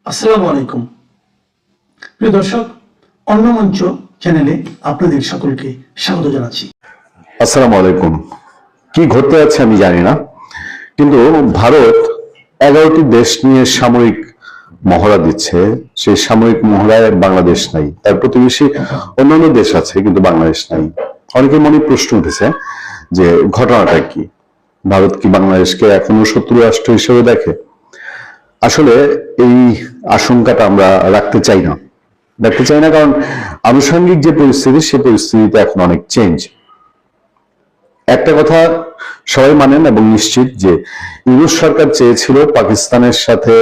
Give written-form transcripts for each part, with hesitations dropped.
আসসালামু আলাইকুম প্রিয় দর্শক, অন্য মঞ্চ চ্যানেলে আপনাদের সকলকে স্বাগত জানাচ্ছি। আসসালামু আলাইকুম। কি ঘটতে যাচ্ছে আমি জানি না, কিন্তু ভারত 11টি দেশ নিয়ে সামরিক মহড়া দিচ্ছে। সেই সামরিক মহড়ায় বাংলাদেশ নাই, তার প্রতিবেশী অন্যান্য দেশ আছে কিন্তু বাংলাদেশ নাই। অনেকের মনে প্রশ্ন উঠেছে যে ঘটনাটা কি, ভারত কি বাংলাদেশকে এখনো শত্রু রাষ্ট্র হিসেবে দেখে? আসলে এই আশঙ্কাটা আমরা রাখতে চাই না, কারণ আনুষঙ্গিক যে পরিস্থিতি, সেই পরিস্থিতিতে এখন অনেক চেঞ্জ। একটা কথা সবাই মানেন এবং নিশ্চিত যে ইউনূস সরকার চেয়েছিল পাকিস্তানের সাথে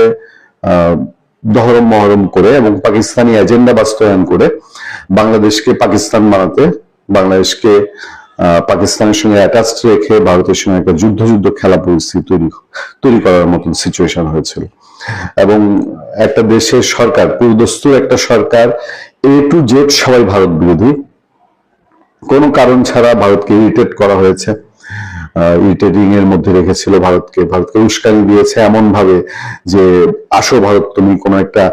দহরম মহরম করে এবং পাকিস্তানি এজেন্ডা বাস্তবায়ন করে বাংলাদেশকে পাকিস্তান বানাতে, বাংলাদেশকে পাকিস্তানের সঙ্গে অ্যাটাচড রেখে ভারতের সঙ্গে একটা যুদ্ধ খেলা পরিস্থিতি তৈরি করার মতন সিচুয়েশন হয়েছিল। এবং একটা দেশের সরকার, পুরোদস্তুর একটা সরকার, A to Z সবাই ভারত বিরোধী, কোনো কারণ ছাড়া ভারতকে ইরিটেট করা হয়েছে, ইরিটেটিং এর মধ্যে রেখেছিল ভারতকে উস্কানি দিয়েছে এমন ভাবে যে আসো ভারত, তুমি কোনো একটা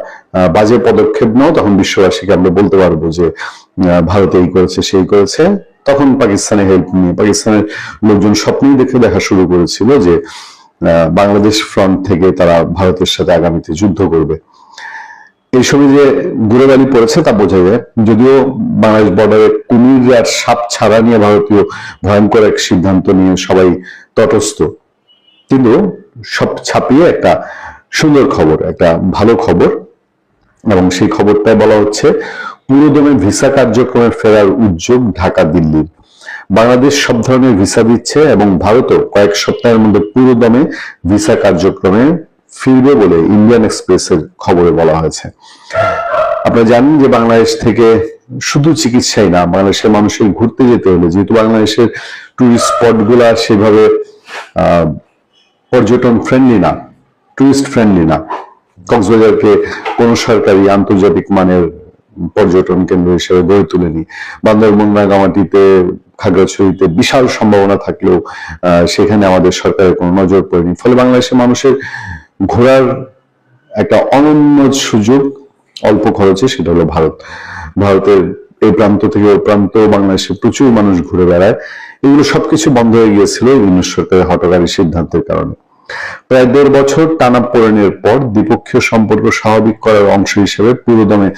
বাজে পদক্ষেপ নাও, তখন বিশ্ববাসীকে আমরা বলতে পারবো যে ভারত এই করেছে সেই করেছে। তখন পাকিস্তানের হেল্প নিয়ে পাকিস্তানের লোকজন স্বপ্নই দেখা শুরু করেছিল যে বাংলাদেশ ফ্রন্ট থেকে তারা ভারতের সাথে আগামীতে যুদ্ধ করবে। এই সময় যে গুড়েবালি পড়েছে তা বোঝা যায়। যদিও বাংলাদেশ বর্ডারে কুমির আর সাপ ছাড়া নিয়ে ভারতীয় ভয়ঙ্কর এক সিদ্ধান্ত নিয়ে সবাই তটস্থ, কিন্তু সব ছাপিয়ে একটা সুন্দর খবর, একটা ভালো খবর, এবং সেই খবরটাই বলা হচ্ছে পুরোদমে ভিসা কার্যক্রমে ফেরার উদ্যোগ ঢাকা দিল্লির। বাংলাদেশ সব ধরনের ভিসা দিচ্ছে এবং ভারতও কয়েক সপ্তাহের মধ্যে পুরোদমে ভিসা কার্যক্রমে ফিরবে বলে ইন্ডিয়ান এক্সপ্রেসের খবরে বলা হয়েছে। আপনারা জানেন যে বাংলাদেশ থেকে শুধু চিকিৎসাই না, বাংলাদেশের মানুষের ঘুরতে যেতে হলে, যেহেতু বাংলাদেশের টুরিস্ট স্পট গুলা সেভাবে পর্যটন ফ্রেন্ডলি না, টুরিস্ট ফ্রেন্ডলি না, কক্সবাজারকে কোন সরকারি আন্তর্জাতিক মানের পর্যটন কেন্দ্র হিসেবে গড়ে তুলেনি। বান্দরবন, রাঙ্গামাটিতে, খাগড়াছড়িতে বিশাল সম্ভাবনা থাকলেও সেখানে আমাদের সরকারের কোনো নজর পড়েনি। ফলে বাংলাদেশের মানুষের ঘোরার একটা অনন্য সুযোগ অল্প খরচে, সেটা হলো ভারত। ভারতের এই প্রান্ত থেকে ওই প্রান্ত বাংলাদেশে প্রচুর মানুষ ঘুরে বেড়ায়। এগুলো সবকিছু বন্ধ হয়ে গিয়েছিল ইউনূস সরকারের হঠকারী সিদ্ধান্তের কারণে। প্রায় 1.5 বছর টানাপোড়েনের পর দ্বিপক্ষীয় সম্পর্ক স্বাভাবিক করার অংশ হিসেবে পুরোদমে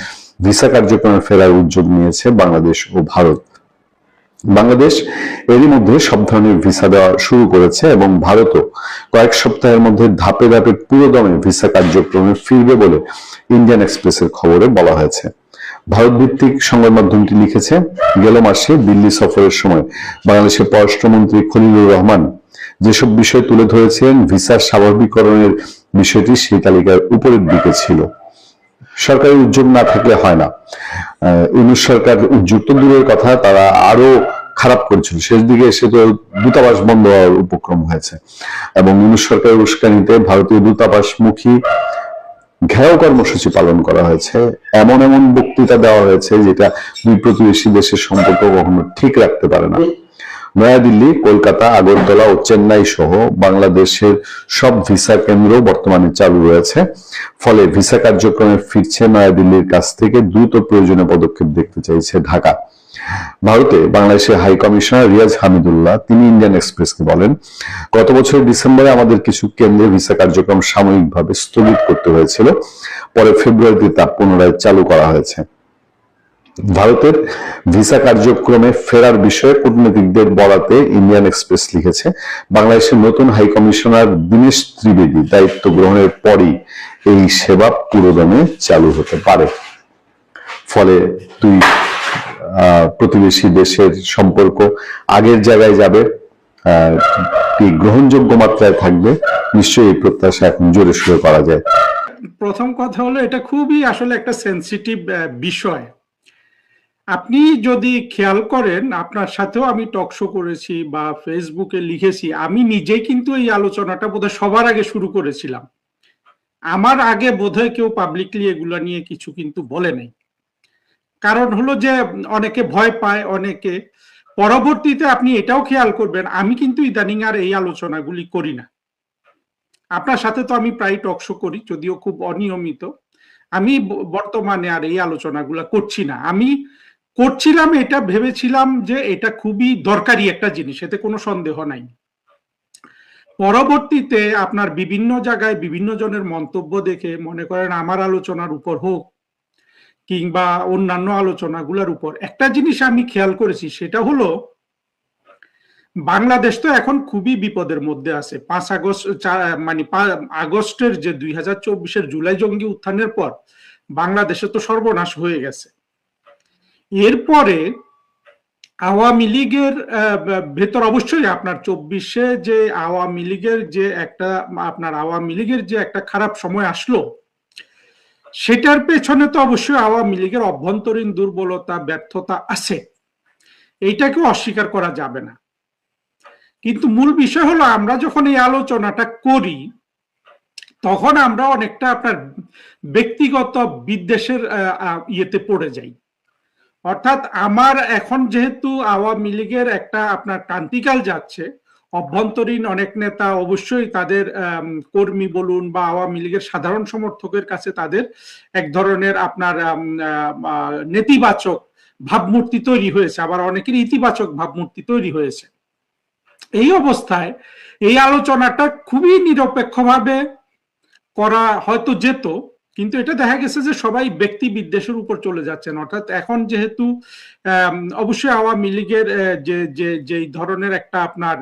ভিসা কার্যক্রমে ফেরার উদ্যোগ নিয়েছে বাংলাদেশ ও ভারত। বাংলাদেশ এরই মধ্যে সব ধরনের ভিসা দেওয়া শুরু করেছে এবং ভারতও কয়েক সপ্তাহের মধ্যে ধাপে ধাপে পুরোদমে ভিসা কার্যক্রমে ফিরবে বলে ইন্ডিয়ান এক্সপ্রেসের খবরে বলা হয়েছে। ভারত ভিত্তিক সংবাদ মাধ্যমটি লিখেছে, গেল মাসে দিল্লি সফরের সময় বাংলাদেশের পররাষ্ট্রমন্ত্রী খলিলুর রহমান যেসব বিষয় তুলে ধরেছিলেন, ভিসার স্বাভাবিকরণের বিষয়টি সেই তালিকার উপরের দিকে ছিল। সরকারি উদ্যোগ না থাকলে হয় না। ইউনূস সরকার উদ্যোগ তো দূরের কথা, তারা আরো খারাপ করেছিল। শেষ দিকে এসে তো দূতাবাস বন্ধ হওয়ার উপক্রম হয়েছে এবং ইউনূস সরকারের উস্কানিতে ভারতীয় দূতাবাসমুখী ঘেরাও কর্মসূচি পালন করা হয়েছে। এমন বক্তৃতা দেওয়া হয়েছে যেটা দুই প্রতিবেশী দেশের সম্পর্ক কখনো ঠিক রাখতে পারে না। নয়াদিল্লি, কলকাতা, আগরতলা ও চেন্নাই সহ বাংলাদেশের সব ভিসা কেন্দ্র বর্তমানে চালু রয়েছে। ফলে ভিসা কার্যক্রমে ফিরছে নয়াদিল্লির কাছ থেকে দ্রুত প্রয়োজনীয় পদক্ষেপ দেখতে চাইছে ঢাকা। ভারতে বাংলাদেশের হাই কমিশনার রিয়াজ হামিদুল্লাহ তিনি ইন্ডিয়ান এক্সপ্রেসকে বলেন, গত বছর ডিসেম্বরে আমাদের কিছু কেন্দ্রে ভিসা কার্যক্রম সাময়িকভাবে স্থগিত করতে হয়েছিল, পরে ফেব্রুয়ারিতে তা পুনরায় চালু করা হয়েছে। ভারতের ভিসা কার্যক্রমে ফেরার বিষয়ে কূটনীতিকদের বরাতে ইন্ডিয়ান এক্সপ্রেস লিখেছে, বাংলাদেশের নতুন হাই কমিশনার দীনেশ ত্রিবেদী দায়িত্ব গ্রহণের পরই এই সেবা পুরোদমে চালু হতে পারে। ফলে দুই প্রতিবেশী দেশের সম্পর্ক আগের জায়গায় যাবে, গ্রহণযোগ্য মাত্রায় থাকবে। নিশ্চয়ই এই প্রত্যাশা এখন জোরে সোরে করা যায়। প্রথম কথা হলো, এটা খুবই আসলে একটা সেন্সিটিভ বিষয়। আপনি যদি খেয়াল করেন, আপনার সাথেও আমি টক শো করেছি বা ফেসবুকে লিখেছি, আমি নিজেই কিন্তু এই আলোচনাটা বোধহয় সবার আগে শুরু করেছিলাম। আমার আগে বোধহয় কেউ পাবলিকলি এগুলা নিয়ে কিছু কিন্তু বলে নাই। কারণ হলো যে অনেকে ভয় পায়, অনেকে পরবর্তীতে আপনি এটাও খেয়াল করবেন, আমি কিন্তু ইদানিং আর এই আলোচনাগুলি করি না। আপনার সাথে তো আমি প্রায় টক শো করি, যদিও খুব অনিয়মিত, আমি বর্তমানে আর এই আলোচনাগুলো করছি না। আমি করছিলাম, এটা ভেবেছিলাম যে এটা খুবই দরকারি একটা জিনিস, এতে কোনো সন্দেহ নাই। পরবর্তীতে আপনার বিভিন্ন জায়গায় বিভিন্ন জনের মন্তব্য দেখে, মনে করেন আমার আলোচনার উপর হোক কিংবা অন্যান্য আলোচনাগুলোর উপর, একটা জিনিস আমি খেয়াল করেছি, সেটা হলো বাংলাদেশ তো এখন খুবই বিপদের মধ্যে আছে। 5 আগস্ট মানে আগস্টের যে 2024-এর জুলাই জঙ্গি উত্থানের পর বাংলাদেশে তো সর্বনাশ হয়ে গেছে। এরপরে আওয়ামী লীগের ভেতর অবশ্যই আপনার 24-এ যে আওয়ামী লীগের যে একটা খারাপ সময় আসলো, সেটার পেছনে তো অবশ্যই আওয়ামী লীগের অভ্যন্তরীণ দুর্বলতা, ব্যর্থতা আছে, এইটাকেও অস্বীকার করা যাবে না। কিন্তু মূল বিষয় হলো, আমরা যখন এই আলোচনাটা করি তখন আমরা অনেকটা আপনার ব্যক্তিগত বিদ্বেষের ইয়েতে পড়ে যাই। অর্থাৎ আমার এখন যেহেতু আওয়ামী লীগের একটা আপনার ক্রান্তিকাল যাচ্ছে, অভ্যন্তরীণ অনেক নেতা অবশ্যই তাদের কর্মী বলুন বা আওয়ামী লীগের সাধারণ সমর্থকের কাছে তাদের এক ধরনের আপনার নেতিবাচক ভাবমূর্তি তৈরি হয়েছে, আবার অনেকের ইতিবাচক ভাবমূর্তি তৈরি হয়েছে। এই অবস্থায় এই আলোচনাটা খুবই নিরপেক্ষভাবে করা হয়তো যেত, কিন্তু এটা দেখা গেছে যে সবাই ব্যক্তি বিদ্বেষের উপর চলে যাচ্ছেন। অর্থাৎ এখন যেহেতু অবশ্যই আওয়ামী লীগের যে ধরনের একটা আপনার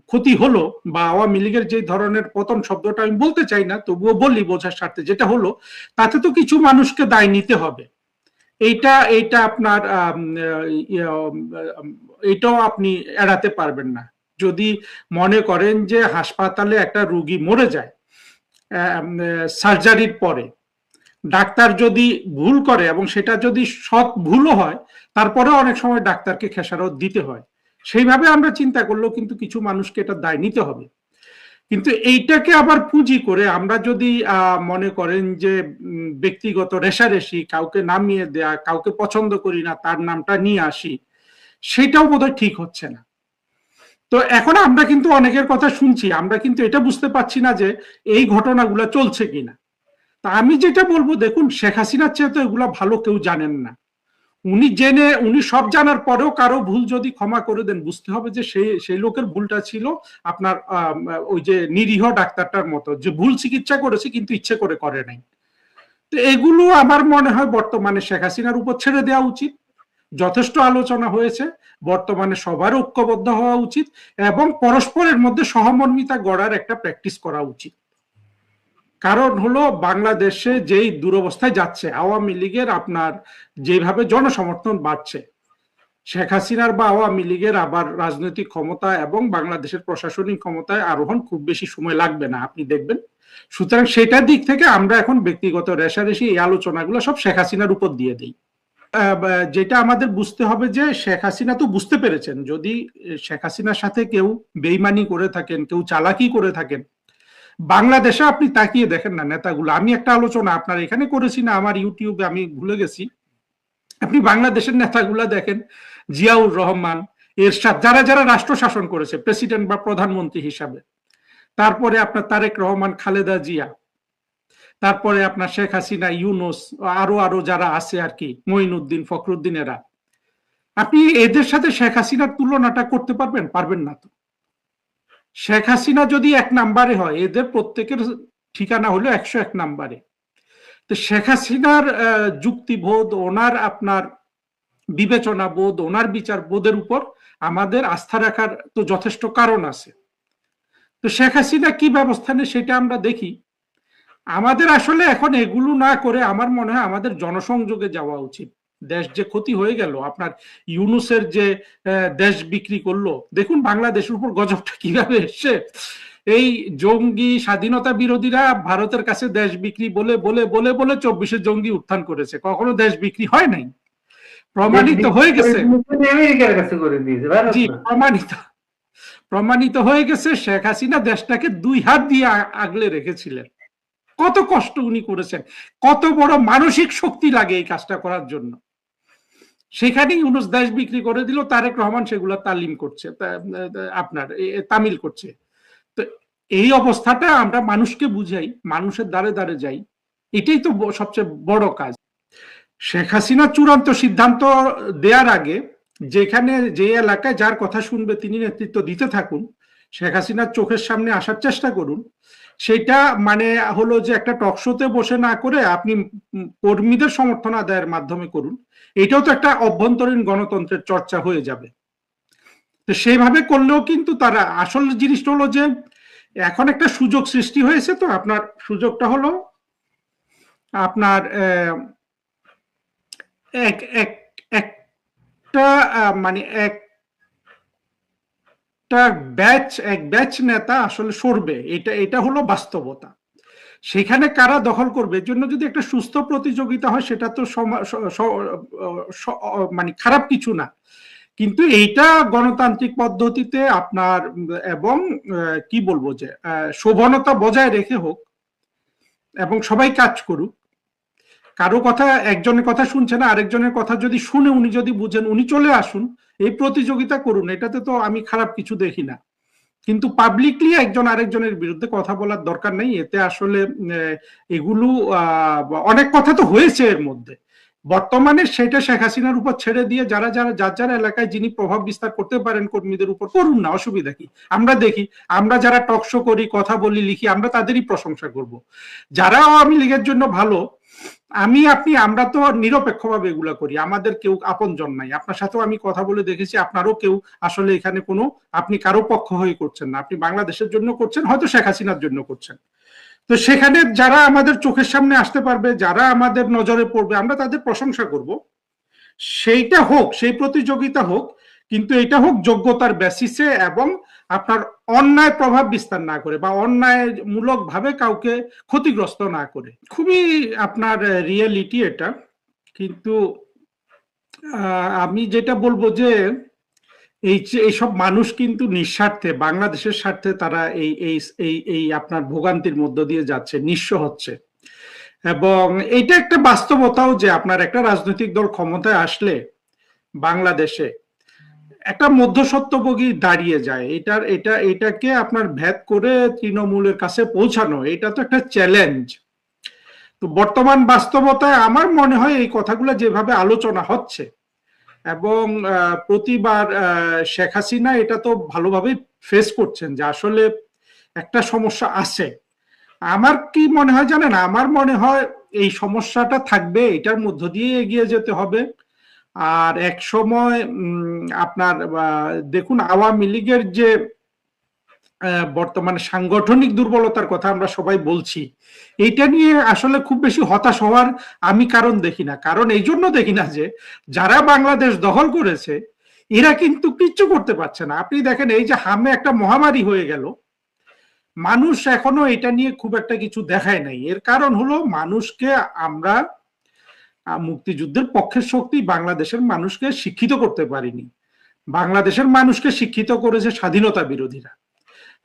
ক্ষতি হলো, বা আওয়ামী লীগের যে ধরনের পতন, শব্দটা আমি বলতে চাই না, তবুও বলি বোঝার স্বার্থে, যেটা হলো তাতে তো কিছু মানুষকে দায় নিতে হবে। এইটা আপনার এটাও আপনি এড়াতে পারবেন না। যদি মনে করেন যে হাসপাতালে একটা রোগী মরে যায় সার্জারির পরে, ডাক্তার যদি ভুল করে এবং সেটা যদি সৎ ভুলও হয়, তারপরে অনেক সময় ডাক্তারকে খেসারত দিতে হয়। সেইভাবে আমরা চিন্তা করলেও কিন্তু কিছু মানুষকে এটা দায় নিতে হবে। কিন্তু এইটাকে আবার পুঁজি করে আমরা যদি মনে করেন যে ব্যক্তিগত রেষারেষি, কাউকে নামিয়ে দেয়া, কাউকে পছন্দ করি না তার নামটা নিয়ে আসি, সেটাও বোধহয় ঠিক হচ্ছে না। তো এখন আমরা কিন্তু অনেকের কথা শুনছি, আমরা কিন্তু এটা বুঝতে পারছি না যে এই ঘটনাগুলো চলছে কিনা। তা আমি যেটা বলবো, দেখুন, শেখ হাসিনার চেয়ে তো এগুলা ভালো কেউ জানেন না। উনি সব জানার পরেও কারো ভুল যদি ক্ষমা করে দেন, বুঝতে হবে যে সেই লোকের ভুলটা ছিল আপনার ওই যে নিরীহ ডাক্তারটার মতো, যে ভুল চিকিৎসা করেছে কিন্তু ইচ্ছে করে নাই। তো এগুলো আমার মনে হয় বর্তমানে শেখ হাসিনার উপর ছেড়ে দেওয়া উচিত। যথেষ্ট আলোচনা হয়েছে, বর্তমানে সবার ঐক্যবদ্ধ হওয়া উচিত এবং পরস্পরের মধ্যে সহমর্মিতা গড়ার একটা প্র্যাকটিস করা উচিত। কারণ হলো, বাংলাদেশে যেই দুরবস্থায় যাচ্ছে, আওয়ামী লীগের আপনার যেভাবে জনসমর্থন বাড়ছে, শেখ হাসিনার বা আওয়ামী লীগের আবার রাজনৈতিক ক্ষমতা এবং বাংলাদেশের প্রশাসনিক ক্ষমতায় আরোহণ খুব বেশি সময় লাগবে না, আপনি দেখবেন। সুতরাং সেটার দিক থেকে আমরা এখন ব্যক্তিগত রেষারেষি এই আলোচনাগুলো সব শেখ হাসিনার উপর দিয়ে দিই। যেটা আমাদের বুঝতে হবে যে শেখ হাসিনা তো বুঝতে পেরেছেন, যদি শেখ হাসিনার সাথে কেউ বেইমানি করে থাকেন, কেউ চালাকি করে থাকেন, বাংলাদেশে আপনি তাকিয়ে দেখেন না নেতাগুলো। আমি একটা আলোচনা আপনার এখানে করেছি না, আমার ইউটিউবে, আমি ভুলে গেছি, আপনি বাংলাদেশের নেতাগুলা দেখেন, জিয়াউর রহমান, এরশাদ, যারা যারা রাষ্ট্র শাসন করেছে প্রেসিডেন্ট বা প্রধানমন্ত্রী হিসাবে, তারপরে আপনার তারেক রহমান, খালেদা জিয়া, তারপরে আপনার শেখ হাসিনা, ইউনুস, আরো যারা আছে আর কি, মঈনুদ্দিন, ফখরুদ্দিন, এরা, আপনি এদের সাথে শেখ হাসিনার তুলনাটা করতে পারবেন? পারবেন না তো। শেখ হাসিনা যদি 1 নম্বরে হয়, এদের প্রত্যেকের ঠিকানা হলো 101 নম্বরে। তো শেখ হাসিনার যুক্তিবোধ, ওনার আপনার বিবেচনা বোধ, ওনার বিচার বোধের উপর আমাদের আস্থা রাখার তো যথেষ্ট কারণ আছে। তো শেখ হাসিনা কি ব্যবস্থা নেয় সেটা আমরা দেখি। আমাদের আসলে এখন এগুলো না করে আমার মনে হয় আমাদের জনসংযোগে যাওয়া উচিত। দেশ যে ক্ষতি হয়ে গেল, আপনার ইউনুসের যে দেশ বিক্রি করলো, দেখুন বাংলাদেশের উপর গজবটা কিভাবে এসছে। এই জঙ্গি স্বাধীনতা বিরোধীরা ভারতের কাছে দেশ বিক্রি বলে বলে বলে বলে 24-এ জঙ্গি উত্থান করেছে, কখনো দেশ বিক্রি হয় নাই, প্রমাণিত হয়ে গেছে। জি, প্রমাণিত হয়ে গেছে। শেখ হাসিনা দেশটাকে 2 হাত দিয়ে আগলে রেখেছিলেন। কত কষ্ট উনি করেছেন, কত বড় মানসিক শক্তি লাগে এই কাজটা করার জন্য। সেখানেই ইউনুস দেশ বিক্রি করে দিল, তারেক রহমান সেগুলা তালিম করছে, আপনার তামিল করছে। তো এই অবস্থাটা আমরা মানুষকে বুঝাই, মানুষের দ্বারে দ্বারে যাই, এটাই তো সবচেয়ে বড় কাজ। শেখ হাসিনা চূড়ান্ত সিদ্ধান্ত দেওয়ার আগে যেখানে যে এলাকায় যার কথা শুনবে তিনি নেতৃত্ব দিতে থাকুন, শেখ হাসিনার চোখের সামনে আসার চেষ্টা করুন। সেটা মানে হলো যে একটা টকশোতে বসে না করে আপনি কর্মীদের সমর্থন আদায়ের মাধ্যমে করুন। এটাও তো একটা অভ্যন্তরীণ গণতন্ত্রের চর্চা হয়ে যাবে। তো সেইভাবে করলেও কিন্তু তারা, আসল জিনিসটা হলো যে এখন একটা সুযোগ সৃষ্টি হয়েছে। তো আপনার সুযোগটা হলো আপনার একটা মানে একটা ব্যাচ নেতা আসলে সরবে, এটা হলো বাস্তবতা। সেখানে কারা দখল করবে এর জন্য যদি একটা সুস্থ প্রতিযোগিতা হয় সেটা তো মানে খারাপ কিছু না, কিন্তু এইটা গণতান্ত্রিক পদ্ধতিতে আপনার এবং কি বলবো যে শোভনতা বজায় রেখে হোক এবং সবাই কাজ করুক। কারো কথা, একজনের কথা শুনছে না, আরেকজনের কথা যদি শুনে উনি যদি বুঝেন উনি চলে আসুন, এই প্রতিযোগিতা করুন, এটাতে তো আমি খারাপ কিছু দেখি না। কিন্তু পাবলিকলি একজন আরেকজনের বিরুদ্ধে কথা বলার দরকার নেই। এতে আসলে এগুলো অনেক কথা তো হয়েছে এর মধ্যে, বর্তমানে সেটা শেখ হাসিনার উপর ছেড়ে দিয়ে যারা যার এলাকায় যিনি প্রভাব বিস্তার করতে পারেন কর্মীদের উপর করুন না, অসুবিধা কি? আমরা দেখি, আমরা যারা টকশো করি, কথা বলি, লিখি, আমরা তাদেরই প্রশংসা করব। যারা আওয়ামী লীগের জন্য ভালো, আমরা তো নিরপেক্ষভাবে এগুলা করি, আমাদের কেউ আপনজন নাই। আপনার সাথেও আমি কথা বলে দেখেছি, আপনারও কেউ আসলে এখানে কোনো, আপনি কারো পক্ষ হয়ে করছেন না, আপনি বাংলাদেশের জন্য করছেন, হয়তো শেখ হাসিনার জন্য করছেন। তো সেখানে যারা আমাদের চোখের সামনে আসতে পারবে, যারা আমাদের নজরে পড়বে, আমরা তাদের প্রশংসা করব। সেইটা হোক, সেই প্রতিযোগিতা হোক, কিন্তু এটা হোক যোগ্যতার বেসিসে এবং আপনার অন্যায় প্রভাব বিস্তার না করে বা অন্যায়মূলক ভাবে কাউকে ক্ষতিগ্রস্ত না করে। খুবই আপনার রিয়েলিটি এটা। কিন্তু আমি যেটা বলবো যে এইসব মানুষ কিন্তু নিঃস্বার্থে, বাংলাদেশের স্বার্থে তারা এই আপনার ভোগান্তির মধ্য দিয়ে যাচ্ছে, নিঃস্ব হচ্ছে। এবং এইটা একটা বাস্তবতাও যে আপনার একটা রাজনৈতিক দল ক্ষমতায় আসলে বাংলাদেশে একটা মধ্যস্বত্বভোগী দাঁড়িয়ে যায়, এটাকে আপনার ভেদ করে তৃণমূলের কাছে পৌঁছানো, এটা তো একটা চ্যালেঞ্জ। তো বর্তমান বাস্তবতায় আমার মনে হয় এই কথাগুলো যেভাবে আলোচনা হচ্ছে এবং প্রতিবার শেখ হাসিনা এটা তো ভালোভাবে ফেস করছেন যে আসলে একটা সমস্যা আছে। আমার কি মনে হয় জানেন, আমার মনে হয় এই সমস্যাটা থাকবে, এটার মধ্য দিয়ে এগিয়ে যেতে হবে। আর এক সময় আপনার দেখুন আওয়ামী লীগের যে বর্তমানে সাংগঠনিক দুর্বলতার কথা আমরা সবাই বলছি, এইটা নিয়ে আসলে খুব বেশি হতাশ হওয়ার আমি কারণ দেখি না। কারণ এই জন্য দেখি না যে যারা বাংলাদেশ দখল করেছে এরা কিন্তু কিচ্ছু করতে পারছে না। আপনি দেখেন এই যে হামে একটা মহামারী হয়ে গেল, মানুষ এখনো এটা নিয়ে খুব একটা কিছু দেখায় নাই। এর কারণ হলো মানুষকে আমরা মুক্তিযুদ্ধের পক্ষের শক্তি বাংলাদেশের মানুষকে শিক্ষিত করতে পারিনি। বাংলাদেশের মানুষকে শিক্ষিত করেছে স্বাধীনতা বিরোধীরা।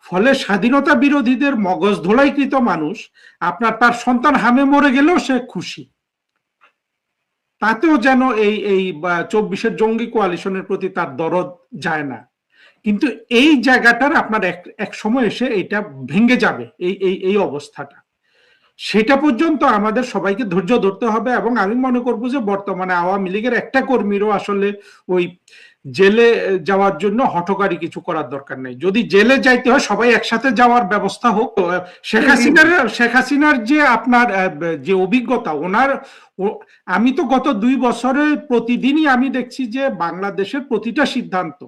ফলে স্বাধীনতা বিরোধীদের মগজ ধোলাইকৃত মানুষ আপনার তার সন্তান হামে মরে গেলেও সে খুশি, তাতেও যেন এই 24-এর জঙ্গি কোয়ালিশনের প্রতি তার দরদ যায় না। কিন্তু এই জায়গাটার আপনার এক সময় এসে এটা ভেঙে যাবে, এই অবস্থাটা। সেটা পর্যন্ত আমাদের সবাইকে ধৈর্য ধরতে হবে। এবং আমি মনে করব যে বর্তমানে আওয়ামী লীগের একটা কর্মীরও আসলে ওই জেলে যাওয়ার জন্য হঠকারী কিছু করার দরকার নেই। যদি জেলে যাইতে হয় সবাই একসাথে যাওয়ার ব্যবস্থা হোক। শেখ হাসিনার যে আপনার যে অভিজ্ঞতা ওনার, আমি তো গত 2 বছরে প্রতিদিনই আমি দেখছি যে বাংলাদেশের প্রতিটা সিদ্ধান্ত,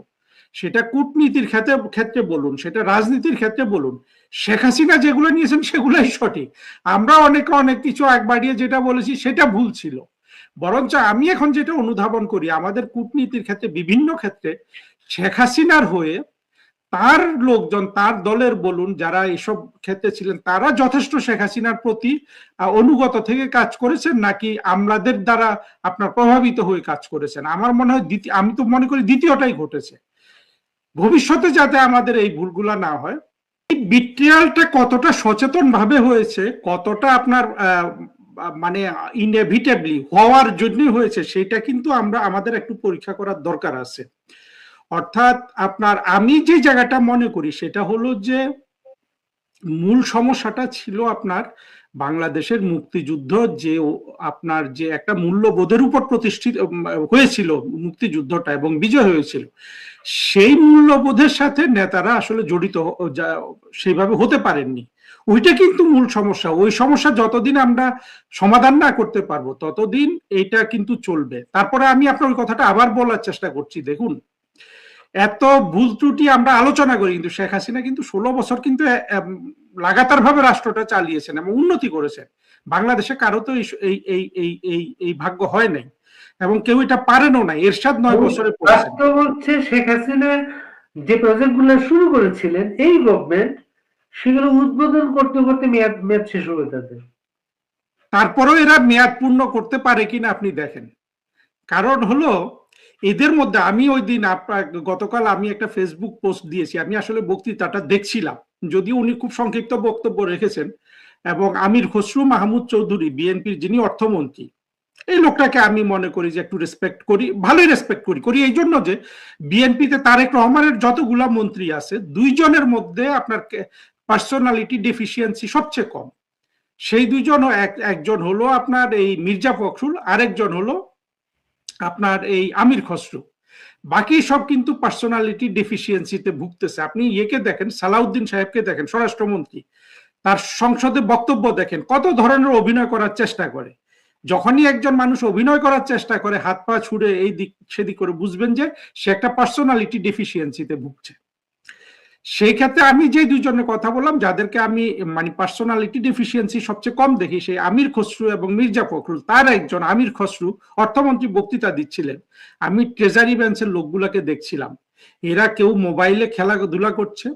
সেটা কূটনীতির ক্ষেত্রে বলুন, সেটা রাজনীতির ক্ষেত্রে বলুন, শেখ হাসিনা যেগুলো নিয়েছেন সেগুলোই সঠিক। আমরা অনেক কিছু আগ বাড়িয়ে যেটা বলেছি সেটা ভুল ছিল। বরঞ্চ আমি এখন যেটা অনুধাবন করি, আমাদের কূটনীতির ক্ষেত্রে বিভিন্ন ক্ষেত্রে শেখ হাসিনার হয়ে তার লোকজন, তার দলের বলুন যারা এসব ক্ষেত্রে ছিলেন, তারা যথেষ্ট শেখ হাসিনার প্রতি অনুগত থেকে কাজ করেছেন নাকি আমলাদের দ্বারা আপনার প্রভাবিত হয়ে কাজ করেছেন। আমার মনে হয় আমি তো মনে করি দ্বিতীয়টাই ঘটেছে। ভবিষ্যতে যাতে আমাদের এই ভুলগুলা না হয়, এই বিট্রিয়ালটা কতটা সচেতন ভাবে হয়েছে, কতটা আপনার মানে ইনএভিটেবলি হওয়ার জন্য হয়েছে, সেটা কিন্তু আমাদের একটু পরীক্ষা করার দরকার আছে। অর্থাৎ আপনার আমি যে জায়গাটা মনে করি সেটা হলো যে মূল সমস্যাটা ছিল আপনার বাংলাদেশের মুক্তিযুদ্ধ যে আপনার যে একটা মূল্যবোধের উপর প্রতিষ্ঠিত হয়েছিল মুক্তিযুদ্ধটা এবং বিজয় হয়েছিল, সেই মূল্যবোধের সাথে নেতারা আসলে জড়িত সেইভাবে হতে পারেননি। ওইটা কিন্তু মূল সমস্যা। ওই সমস্যা যতদিন আমরা সমাধান না করতে পারবো ততদিন এটা কিন্তু চলবে। তারপরে আমি আপনার ওই কথাটা আবার বলার চেষ্টা করছি, দেখুন এত ভুল ত্রুটি আমরা আলোচনা করি, কিন্তু শেখ হাসিনা কিন্তু 16 বছর কিন্তু লাগাতার ভাবে রাষ্ট্রটা চালিয়েছেন এবং উন্নতি করেছেন। বাংলাদেশে কারো তো এই ভাগ্য হয় নাই এবং কেউ এটা পারেনও না। এরশাদ 9 বছরে পড়েছেন। হচ্ছে শেখ হাসিনা যে প্রজেক্ট গুলো শুরু করেছিলেন এই গভর্নমেন্ট, সেগুলো উদ্বোধন করতে করতে মেয়াদ শেষ হবে তাদের। তারপরেও এরা মেয়াদ পূর্ণ করতে পারে কিনা আপনি দেখেন। কারণ হলো এদের মধ্যে আমি ওই দিন গতকাল আমি একটা ফেসবুক পোস্ট দিয়েছি, আমি আসলে বক্তৃতাটা দেখছিলাম, যদিও উনি খুব সংক্ষিপ্ত বক্তব্য রেখেছেন, এবং আমির খসরু মাহমুদ চৌধুরী বিএনপির যিনি অর্থমন্ত্রী, এই লোকটাকে আমি মনে করি যে একটু রেসপেক্ট করি, ভালোই রেসপেক্ট করি এই জন্য যে বিএনপিতে তারেক রহমানের যতগুলা মন্ত্রী আছে 2 জনের মধ্যে আপনার পার্সোনালিটি ডেফিসিয়েন্সি সবচেয়ে কম। সেই 2 জন, একজন হলো আপনার এই মির্জা ফখরুল, আরেকজন হলো আপনার এই আমির খসরু। বাকি সব কিন্তু পার্সোনালিটি ডেফিসিয়েন্সিতে ভুগতেছে। আপনি ইয়েকে দেখেন, সালাউদ্দিন সাহেবকে দেখেন, স্বরাষ্ট্রমন্ত্রী, তার সংসদে বক্তব্য দেখেন, কত ধরনের অভিনয় করার চেষ্টা করে। যখনই একজন মানুষ অভিনয় করার চেষ্টা করে, হাত পা ছুড়ে এই দিক সেদিক করে, বুঝবেন যে সে একটা পার্সোনালিটি ডেফিসিয়েন্সিতে ভুগছে। সেই ক্ষেত্রে আমি যে 2 জনের কথা বললাম, যাদেরকে আমি মানে পার্সোনালিটি ডেফিসিয়েন্সি সবচেয়ে কম দেখি, সেই আমির খসরু এবং মির্জা ফখরুল। তার একজন আমির খসরু অর্থমন্ত্রী বক্তৃতা দিচ্ছিলেন, আমি ট্রেজারি বেঞ্চের লোকগুলাকে দেখছিলাম, এরা কেউ মোবাইলে খেলাধুলা করছে,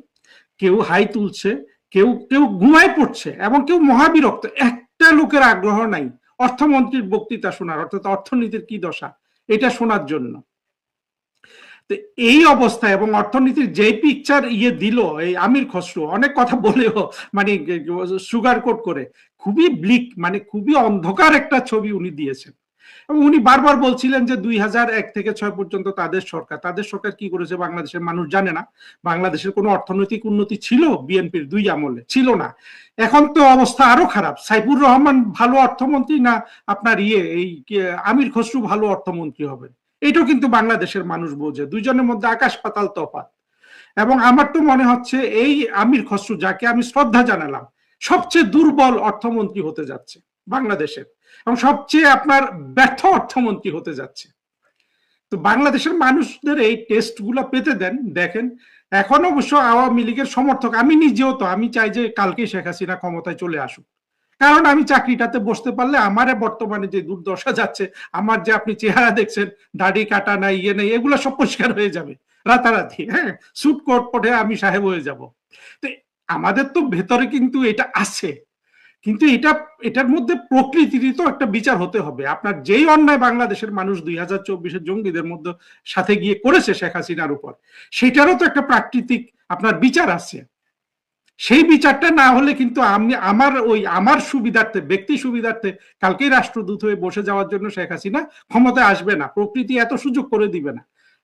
কেউ হাই তুলছে, কেউ কেউ ঘুমায় পড়ছে, এবং কেউ মহাবিরক্ত। একটা লোকের আগ্রহ নাই অর্থমন্ত্রীর বক্তৃতা শোনার, অর্থাৎ অর্থনীতির কি দশা এটা শোনার জন্য। এই অবস্থা, এবং অর্থনীতির যে পিকচার দিল এই আমির খসরু, অনেক কথা বলেও মানে সুগার কোট করে, খুবই ব্লিক, মানে খুবই অন্ধকার একটা ছবি উনি দিয়েছেন। এবং উনি বারবার বলছিলেন যে 2001 থেকে 6 পর্যন্ত তাদের সরকার কি করেছে বাংলাদেশের মানুষ জানে না। বাংলাদেশের কোনো অর্থনৈতিক উন্নতি ছিল বিএনপির 2 আমলে? ছিল না। এখন তো অবস্থা আরো খারাপ। সাইফুর রহমান ভালো অর্থমন্ত্রী না আপনার এই আমির খসরু ভালো অর্থমন্ত্রী হবেন? এটাও কিন্তু বাংলাদেশের মানুষ বোঝে। 2 জনের মধ্যে আকাশ পাতাল তফাৎ। এবং আমার তো মনে হচ্ছে এই আমির খসরু, যাকে আমি শ্রদ্ধা জানালাম, সবচেয়ে দুর্বল অর্থমন্ত্রী হতে যাচ্ছে বাংলাদেশের, এবং সবচেয়ে আপনার ব্যর্থ অর্থমন্ত্রী হতে যাচ্ছে। তো বাংলাদেশের মানুষদের এই টেস্ট গুলা পেতে দেন, দেখেন। এখন অবশ্য আওয়ামী লীগের সমর্থক, আমি নিজেও তো, আমি চাই যে কালকে শেখ হাসিনা ক্ষমতায় চলে আসুক, কারণ আমি চাকরিটাতে বসতে পারলে আমারে বর্তমানে যে দুর্দশা যাচ্ছে, আমার যে আপনি চেহারা দেখছেন, দাড়ি কাটা নাই, নেই, এগুলো সব পরিষ্কার হয়ে যাবে রাতারাতি। হ্যাঁ, স্যুট কোট পরে আমি সাহেব হয়ে যাব। তো আমাদের তো ভেতরে কিন্তু এটা আছে, কিন্তু এটার মধ্যে প্রকৃতিরই তো একটা বিচার হতে হবে। আপনার যেই অন্যায় বাংলাদেশের মানুষ 2024-এর জঙ্গিদের মধ্যে সাথে গিয়ে করেছে শেখ হাসিনার উপর, সেটারও তো একটা প্রাকৃতিক আপনার বিচার আছে। সেই বিচারটা না হলে কিন্তু আমি আমার সুবিধার্থে, ব্যক্তি সুবিধার্থে কালকেই রাষ্ট্রদূত হয়ে বসে যাওয়ার জন্য শেখ হাসিনা ক্ষমতায় আসবে না। প্রকৃতি এত সুযোগ করে দিবে না।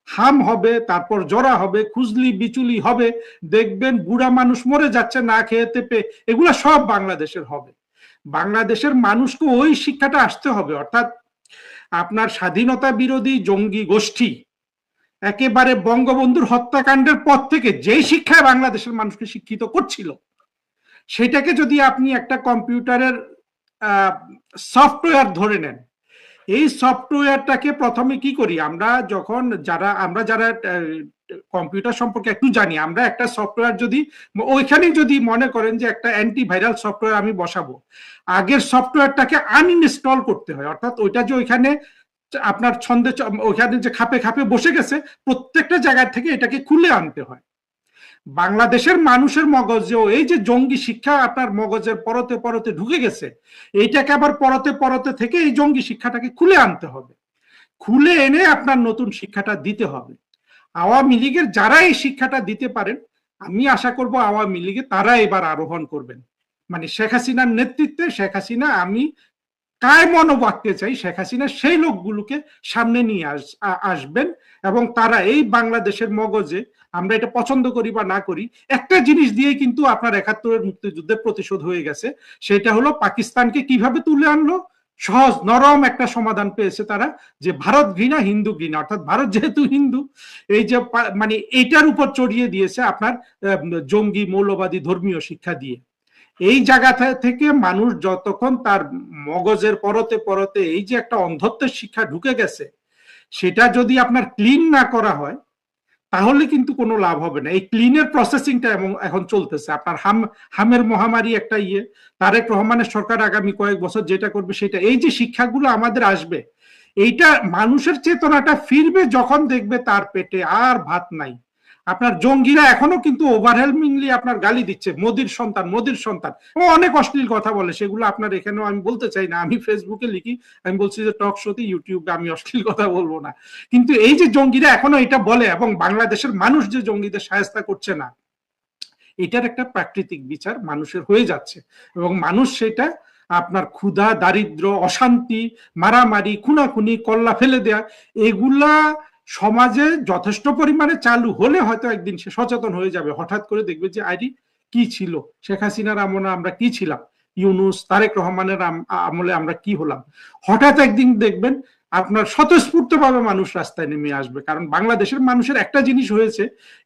হাম হবে, তারপর জরা হবে, খুজলি বিচুলি হবে, দেখবেন বুড়া মানুষ মরে যাচ্ছে না খেয়ে তেপে, এগুলা সব বাংলাদেশের হবে। বাংলাদেশের মানুষকে ওই শিক্ষাটা আসতে হবে, অর্থাৎ আপনার স্বাধীনতা বিরোধী জঙ্গি গোষ্ঠী একেবারে বঙ্গবন্ধুর হত্যাকাণ্ডের পর থেকে যেই শিক্ষায় বাংলাদেশের মানুষকে শিক্ষিত করছিল, সেটাকে যদি আপনি একটা কম্পিউটারের সফটওয়্যার ধরে নেন, এই সফটওয়্যারটাকে প্রথমে কি করি আমরা, যারা কম্পিউটার সম্পর্কে একটু জানি, আমরা একটা সফটওয়্যার যদি ওইখানে যদি মনে করেন যে একটা অ্যান্টিভাইরাল সফটওয়্যার আমি বসাবো, আগের সফটওয়্যারটাকে আনইনস্টল করতে হয়। অর্থাৎ ওইটা যে ওইখানে আপনার ছন্দে ওইখানে যে খাপে খাপে বসে গেছে, প্রত্যেকটা জায়গা থেকে এটাকে খুলে আনতে হয়। বাংলাদেশের মানুষের মগজেও এই যে জঙ্গি শিক্ষা আপনার মগজের পরতে পরতে ঢুকে গেছে, এইটাকে আবার পরতে পরতে থেকে এই জঙ্গি শিক্ষাটাকে খুলে আনতে হবে, খুলে এনে আপনার নতুন শিক্ষাটা দিতে হবে। আওয়ামী লীগের যারা এই শিক্ষাটা দিতে পারেন, আমি আশা করব আওয়ামী লীগে তারা এবার আরোহণ করবেন। মানে শেখ হাসিনার নেতৃত্বে, শেখ হাসিনা আমি কায় মনোবাক্যে চাই শেখ হাসিনা সেই লোকগুলোকে সামনে নিয়ে আসবেন এবং তারা এই বাংলাদেশের মগজে, আমরা এটা পছন্দ করি বা না করি, একটা জিনিস দিয়ে কিন্তু আপনার ৭১-এর মুক্তিযুদ্ধের প্রতিশোধ হয়ে গেছে। সেটা হলো পাকিস্তানকে কিভাবে তুলে আনলো, সহজ নরম একটা সমাধান পেয়েছে তারা, যে ভারত ঘৃণা হিন্দু ঘৃণা, অর্থাৎ ভারত যেহেতু হিন্দু, এই যে মানে এটার উপর চড়িয়ে দিয়েছে আপনার জঙ্গি মৌলবাদী ধর্মীয় শিক্ষা দিয়ে। এই জায়গা থেকে মানুষ যতক্ষণ তার মগজের পরতে পরতে এই যে একটা অন্ধত্বের শিক্ষা ঢুকে গেছে, সেটা যদি আপনার ক্লিন না করা হয় তাহলে কিন্তু কোনো লাভ হবে না। এই ক্লিনের প্রসেসিংটা এখন চলতেছে। আপনার হামের মহামারী একটা তারেক রহমানের সরকার আগামী কয়েক বছর যেটা করবে সেটা, এই যে শিক্ষাগুলো আমাদের আসবে, এইটা মানুষের চেতনাটা ফিরবে যখন দেখবে তার পেটে আর ভাত নাই। আপনার জঙ্গিরা এখনো কিন্তু ওভারহেলমিংলি আপনার গালি দিচ্ছে, মোদির সন্তান মোদির সন্তান, ও অনেক অশ্লীল কথা বলে, সেগুলো আপনার এখানেও আমি বলতে চাই না। আমি ফেসবুকে লিখি, আমি বলছি যে টক শোতে, ইউটিউবে আমি অশ্লীল কথা বলবো না। কিন্তু এই যে জঙ্গিরা এখনো এটা বলে এবং বাংলাদেশের মানুষ যে জঙ্গিদের শায়েস্তা করছে না, এটার একটা প্রাকৃতিক বিচার মানুষের হয়ে যাচ্ছে এবং মানুষ সেটা আপনার ক্ষুধা, দারিদ্র, অশান্তি, মারামারি, খুনাখুনি, কল্লা ফেলে দেয়া, এগুলা সমাজে যথেষ্ট পরিমাণে চালু হলে হয়তো একদিন সে সচেতন হয়ে যাবে। হঠাৎ করে দেখবে যে আইডি কি ছিল, শেখ হাসিনার আমলে আমরা কি ছিলাম, ইউনুস তারেক রহমানের আমলে আমরা কি হলাম। হঠাৎ একদিন দেখবেন আপনার স্বতঃস্ফূর্ত ভাবে মানুষ রাস্তায় নেমে আসবে। কারণ বাংলাদেশের মানুষের একটা জিনিস হয়েছে,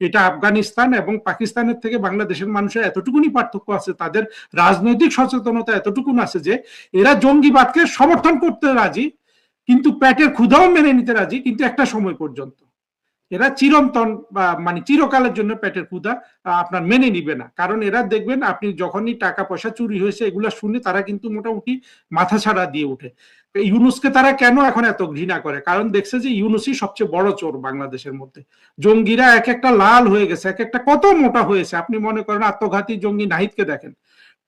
এটা আফগানিস্তান এবং পাকিস্তানের থেকে বাংলাদেশের মানুষের এতটুকুনি পার্থক্য আছে, তাদের রাজনৈতিক সচেতনতা এতটুকুন আছে যে এরা জঙ্গিবাদকে সমর্থন করতে রাজি, কিন্তু পেটের ক্ষুধাও মেনে নিতে রাজি, কিন্তু একটা সময় পর্যন্ত। এরা চিরন্তন বা মানে চিরকালের জন্য পেটের ক্ষুধা আপনার মেনে নিবে না। কারণ এরা দেখবেন আপনি যখনই টাকা পয়সা চুরি হয়েছে এগুলা শুনে তারা কিন্তু মোটামুটি মাথা ছাড়া দিয়ে উঠে। ইউনুসকে তারা কেন এখন এত ঘৃণা করে? কারণ দেখছে যে ইউনুসই সবচেয়ে বড় চোর বাংলাদেশের মধ্যে। জঙ্গিরা এক একটা লাল হয়ে গেছে, এক একটা কত মোটা হয়েছে। আপনি মনে করেন আত্মঘাতী জঙ্গি নাহিদকে দেখেন,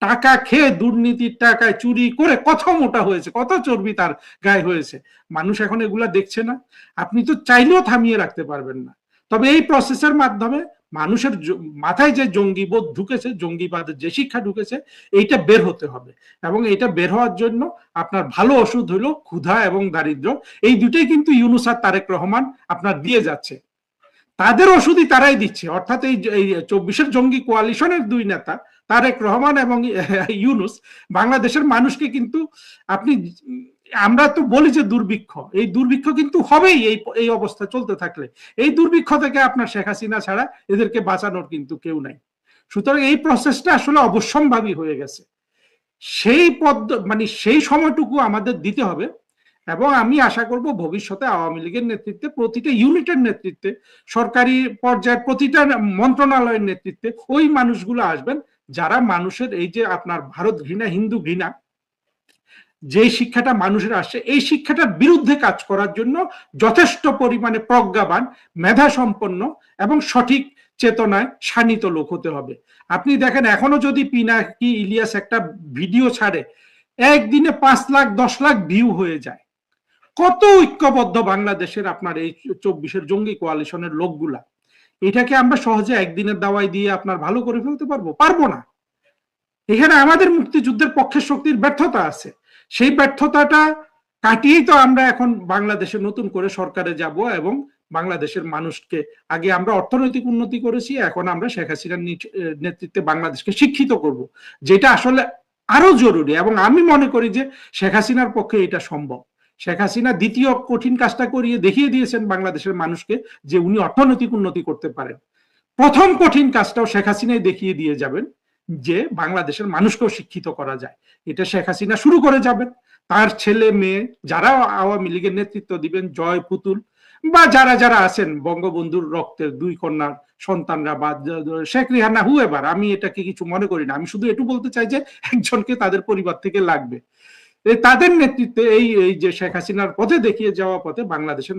টাকা খেয়ে দুর্নীতির টাকায় চুরি করে কত মোটা হয়েছে, কত চর্বি তার গায়ে হয়েছে। মানুষ এখন এগুলা দেখছে না, আপনি তো চাইলেও থামিয়ে রাখতে পারবেন না। তবে এই প্রসেসের মাধ্যমে মানুষের মাথায় যে জঙ্গিবোধ ঢুকেছে, জঙ্গিবাদের যে শিক্ষা ঢুকেছে, এইটা বের হতে হবে। এবং এটা বের হওয়ার জন্য আপনার ভালো ওষুধ হলো ক্ষুধা এবং দারিদ্র। এই দুটোই কিন্তু ইউনুস আর তারেক রহমান আপনার দিয়ে যাচ্ছে, তাদের ওষুধই তারাই দিচ্ছে। অর্থাৎ এই ২৪-এর জঙ্গি কোয়ালিশনের দুই নেতা তারেক রহমান এবং ইউনুস বাংলাদেশের মানুষকে কিন্তু আপনি, আমরা তো বলি যে দুর্ভিক্ষ, এই দুর্ভিক্ষ কিন্তু হবেই এই অবস্থা চলতে থাকলে। এই দুর্ভিক্ষ থেকে আপনার শেখ হাসিনা ছাড়া এদেরকে বাঁচানোর কিন্তু কেউ নাই। সুতরাং এই প্রসেসটা আসলে অবশ্যম্ভাবী হয়ে গেছে। সেই মানে সেই সময়টুকু আমাদের দিতে হবে। এবং আমি আশা করব ভবিষ্যতে আওয়ামী লীগের নেতৃত্বে, প্রতিটা ইউনিটের নেতৃত্বে, সরকারি পর্যায়ের প্রতিটা মন্ত্রণালয়ের নেতৃত্বে ওই মানুষগুলো আসবেন যারা মানুষের এই যে আপনার ভারত ঘৃণা, হিন্দু ঘৃণা, যে শিক্ষাটা মানুষের আসছে, এই শিক্ষাটার বিরুদ্ধে কাজ করার জন্য যথেষ্ট পরিমাণে প্রজ্ঞাবান, মেধা সম্পন্ন এবং সঠিক চেতনায় শানিত লোক হতে হবে। আপনি দেখেন এখনো যদি পিনাকি ইলিয়াস একটা ভিডিও ছাড়ে, একদিনে ৫ লাখ ১০ লাখ ভিউ হয়ে যায়। কত ঐক্যবদ্ধ বাংলাদেশের আপনার এই ২৪-এর জঙ্গি কোয়ালিশনের লোকগুলা। এটাকে আমরা সহজে একদিনের দাওয়াই দিয়ে আপনার ভালো করে ফেলতে পারবো না। এখানে আমাদের মুক্তিযুদ্ধের পক্ষের শক্তির ব্যর্থতা আছে। সেই ব্যর্থতাটা কাটিয়েই তো আমরা এখন বাংলাদেশে নতুন করে সরকারে যাব এবং বাংলাদেশের মানুষকে, আগে আমরা অর্থনৈতিক উন্নতি করেছি, এখন আমরা শেখ হাসিনার নেতৃত্বে বাংলাদেশকে শিক্ষিত করব, যেটা আসলে আরো জরুরি। এবং আমি মনে করি যে শেখ হাসিনার পক্ষে এটা সম্ভব। শেখ হাসিনা দ্বিতীয় কঠিন কাজটা করিয়ে দেখিয়ে দিয়েছেন বাংলাদেশের মানুষকে যে উনি অর্থনৈতিক উন্নতি করতে পারেন। প্রথম কঠিন কাজটাও শেখ হাসিনাই দেখিয়ে দিয়ে যাবেন যে বাংলাদেশের মানুষকেও শিক্ষিত করা যায়। এটা শেখ হাসিনা শুরু করে যাবেন। তার ছেলে মেয়ে যারা আওয়ামী লীগের নেতৃত্ব দিবেন, জয় পুতুল বা যারা যারা আছেন বঙ্গবন্ধুর রক্তের দুই কন্যার সন্তানরা বা শেখ রেহানা, হুয়েভার, আমি এটাকে কিছু মনে করি না। আমি শুধু একটু বলতে চাই যে একজনকে তাদের পরিবার থেকে লাগবে। তাদের নেতৃত্বে এই যে শেখ হাসিনার পথে দেখিয়ে যাওয়া পথে বাংলাদেশের